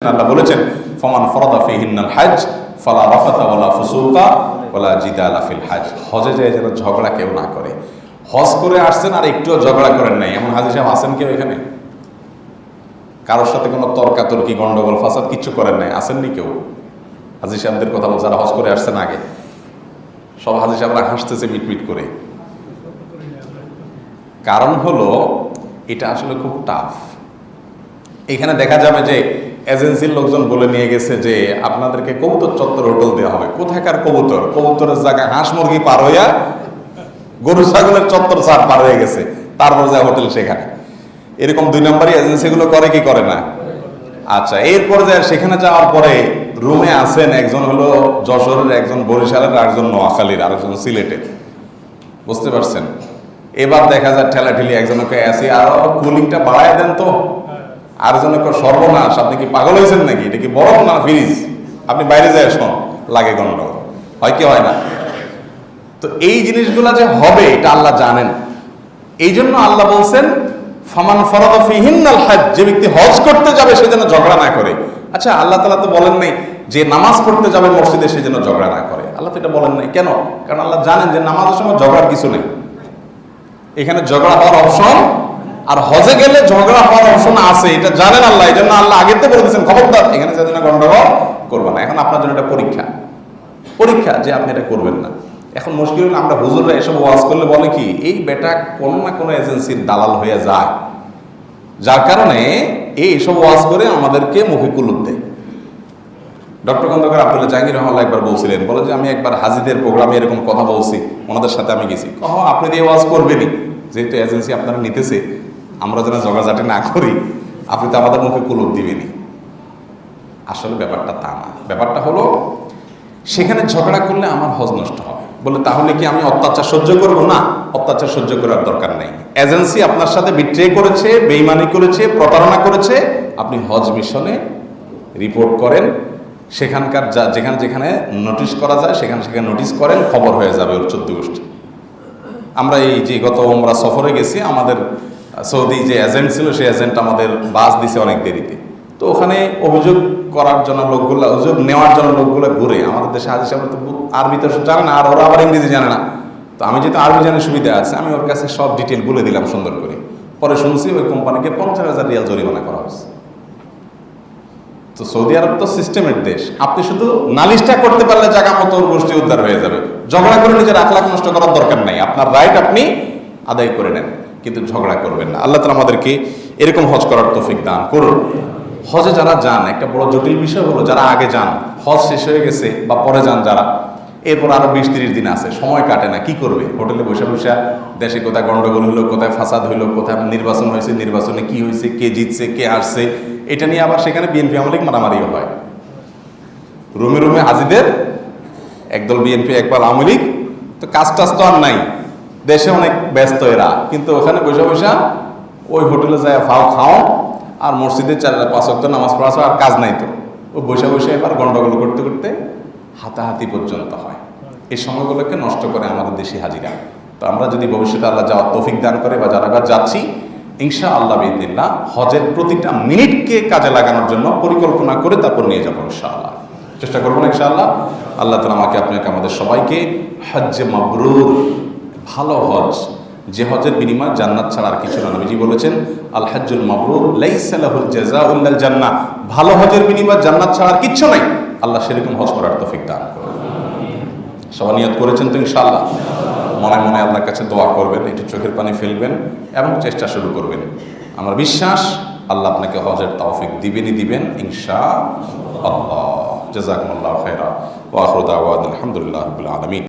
আল্লাহ বলেছেন ফামান ফারাদা ফীহিন্নাল হজ ফালা রাফাথা ওয়ালা ফুসুকা ওয়ালা জিদালা ফিল হজ। হজে যায় যেন ঝগড়া কেউ না করে। হজ করে আসছেন আর একটুও ঝগড়া করেন নাই, এমন হাজী সাহেব আছেন কেউ এখানে? কারোর সাথে কোনো তর্কাতর্কি গন্ডগোল ফাসাদ কিচ্ছু করেন নাই, আসেননি কেউ? হাজী সাহেবদের কথা বলছে, যারা হজ করে আসছেন আগে সব হাজী সাহেবরা হাসতেছে মিটমিট করে। কারণ হলো এটা আসলে খুব টাফ। এখানে দেখা যাবে যে এজেন্সির লোকজন বলে নিয়ে গেছে যে আপনাদেরকে কবুতর চত্বর হোটেল দেওয়া হবে। কোথাকার কবুতর? কবুতরের জায়গায় হাঁস মুরগি পার হইয়া গরু ছাগলের চত্বর সার পার হয়ে গেছে, তারপর যায় হোটেল সেখানে। এরকম দুই নম্বরই এজেন্সিগুলো করে কি করে না? আচ্ছা, এরপর যায় সেখানে যাওয়ার পরে রুমে আছেন একজন হলো যশোরের, একজন বরিশালের, আরেকজন নোয়াখালীর, আরেকজন সিলেটের। বুঝতে পারছেন? এবার দেখা যায় ঠেলাঠেলি, একজনকে এসি আরো কুলিংটা বাড়ায় দেন তো, আর জনকে সর্বনাশ, আপনি কি পাগল হয়েছেন নাকি? এটা কি বরফ না ফ্রিজ? আপনি বাইরে যায় শোন, লাগে গন্ডগোল হয় কি হয় না? তো এই জিনিসগুলা যে হবে এটা আল্লাহ জানেন। এই জন্য আল্লাহ বলছেন ফামান ফারাদা ফীহিন্নাল হজ, যে ব্যক্তি হজ করতে যাবে সে যেন ঝগড়া না করে। আচ্ছা, আল্লাহ তাআলা তো বলেন নাই যে নামাজ পড়তে যাবে মসজিদে সে যেন ঝগড়া না করে। আল্লাহ তো এটা বলেন নাই। কেন? কারণ আল্লাহ জানেন যে নামাজের সময় ঝগড়ার কিছু নেই, এখানে ঝগড়া হওয়ার অপশন, আর হজে গেলে ঝগড়া হওয়ার অপশন আছে, এটা জানেন আল্লাহ। এই জন্য আল্লাহ আগেতে বলে দিয়েছেন খবরদার এখানে যেন গন্ডগোল করবে না। এখন আপনার জন্য এটা পরীক্ষা যে আপনি এটা করবেন না। এখন মুশকিল হলো আমরা হুজুররা এসব ওয়াজ করলে বলে কি, এই বেটা কোনো না কোনো এজেন্সির দালাল হয়ে যায়, যার কারণে এইসব ওয়াজ করে আমাদেরকে মুখে কুলুপ দেয়। ডক্টর খন্দকার আব্দুল্লাহ জাহাঙ্গীর রহমাল্লাহ একবার বলছিলেন, বলে যে আমি একবার হাজীদের প্রোগ্রামে এরকম কথা বলছি, ওনাদের সাথে আমি গেছি। আপনি দিয়ে ওয়াজ করবেনই, যেহেতু এজেন্সি আপনারা নিতেছে, আমরা যেন ঝগড়াঝাটি না করি, আপনি তো আমাদের মুখে কুলুপ দিবেনই। আসলে ব্যাপারটা তা না। ব্যাপারটা হলো সেখানে ঝগড়া করলে আমার হজ নষ্ট হবে। বলে তাহলে কি আমি অত্যাচার সহ্য করবো? না, অত্যাচার সহ্য করার দরকার নেই। এজেন্সি আপনার সাথে বিট্রে করেছে, বেইমানি করেছে, প্রতারণা করেছে, আপনি হজ মিশনে রিপোর্ট করেন, সেখানকার যেখানে যেখানে নোটিশ করা যায় সেখানে নোটিশ করেন, খবর হয়ে যাবে ওর 14 গোষ্ঠী। আমরা এই যে গত আমরা সফরে গেছি, আমাদের সৌদি যে এজেন্ট ছিল সেই এজেন্ট আমাদের বাস দিছে অনেক দেরিতে। তো ওখানে অভিযোগ করার জন্য লোকগুলো, অভিযোগ নেওয়ার জন্য লোকগুলো ঘুরে। আমাদের দেশে হাজী সাহেব তো আরবি তো জানে না, আর ওরা আবার ইংরেজি জানে না। তো আমি যেহেতু আরবি জানার সুবিধা আছে, আমি ওর কাছে সব ডিটেল বলে দিলাম সুন্দর করে। পরে শুনছি ওই কোম্পানিকে 50,000 রিয়াল জরিমানা করা হয়েছে। তো সৌদি আরব তো সিস্টেমের দেশ, আপনি শুধু নালিশটা করতে পারলে জায়গা মতো ওর গোষ্ঠী উদ্ধার হয়ে যাবে। ঝগড়া করে নিজের আখলাখ নষ্ট করার দরকার নাই, আপনার রাইট আপনি আদায় করে নেন, কিন্তু ঝগড়া করবেন না। আল্লাহ তাআলা আমাদেরকে এরকম হজ করার তৌফিক দান করুন। হজে যারা যান, একটা বড় জটিল বিষয় হলো যারা আগে যান, হজ শেষ হয়ে গেছে বা পরে যান যারা, এরপর আরো 20-30 দিন আছে, সময় কাটে না, কি করবে? হোটেলে বসে বসে দেশে কোথায় গন্ডগোল হলো, কোথায় ফাসাদ হইলো, কোথায় নির্বাচন হয়েছে, নির্বাচনে কি হয়েছে, কে জিতছে, কে হারছে, এটা নিয়ে আবার সেখানে বিএনপি আওয়ামী লীগ মারামারিও হয়। রুমে রুমে হাজীদের একদল বিএনপি একবার আওয়ামী লীগ। তো কাজ টাজ তো আর নাই, দেশে অনেক ব্যস্ত এরা, কিন্তু ওখানে বসে বসে ওই হোটেলে যায় ফাও খাও আর মসজিদে 4-5 ওয়াক্ত নামাজ পড়া, আর কাজ নাই। তো ও বসে বসে এবার গন্ডগোল করতে করতে হাতাহাতি পর্যন্ত হয়। এই সময়গুলোকে নষ্ট করে আমাদের দেশি হাজিরা। তো আমরা যদি ভবিষ্যতে আল্লাহ যাওয়ার তৌফিক দান করে বা যারা এবার যাচ্ছি, ইনশাআল্লাহ বিইذনিল্লাহ হজের প্রতিটা মিনিটকে কাজে লাগানোর জন্য পরিকল্পনা করে তারপর নিয়ে যাবো ইনশাআল্লাহ। চেষ্টা করবো না ইনশাআল্লাহ। আল্লাহ তাআলা আমাকে আপনাকে আমাদের সবাইকে হজ্জে মাবরুর, ভালো হজ, যে হজের বিনিময় জান্নাত ছাড়া আর কিছু না। নবীজি বলেছেন আল হজ্জুল মাবরুর লাইসা লাহুল জাযাউ ইল্লাল জান্নাহ, ভালো হজের বিনিময় জান্নাত ছাড়া আর কিচ্ছু নাই। আল্লাহ সেরকম হজ করার তৌফিক দান করুন। সবাই নিয়ত করেছেন তো ইনশাআল্লাহ? মনে মনে আল্লাহর কাছে দোয়া করবেন, একটু চোখের পানি ফেলবেন এবং চেষ্টা শুরু করবেন। আমার বিশ্বাস আল্লাহ আপনাকে হজের তৌফিক দিবেন ইনশাআল্লাহ। জাযাকুমুল্লাহু খাইরা ওয়া আখিরু দাওয়ানা আলহামদুলিল্লাহি রাব্বিল আলামিন।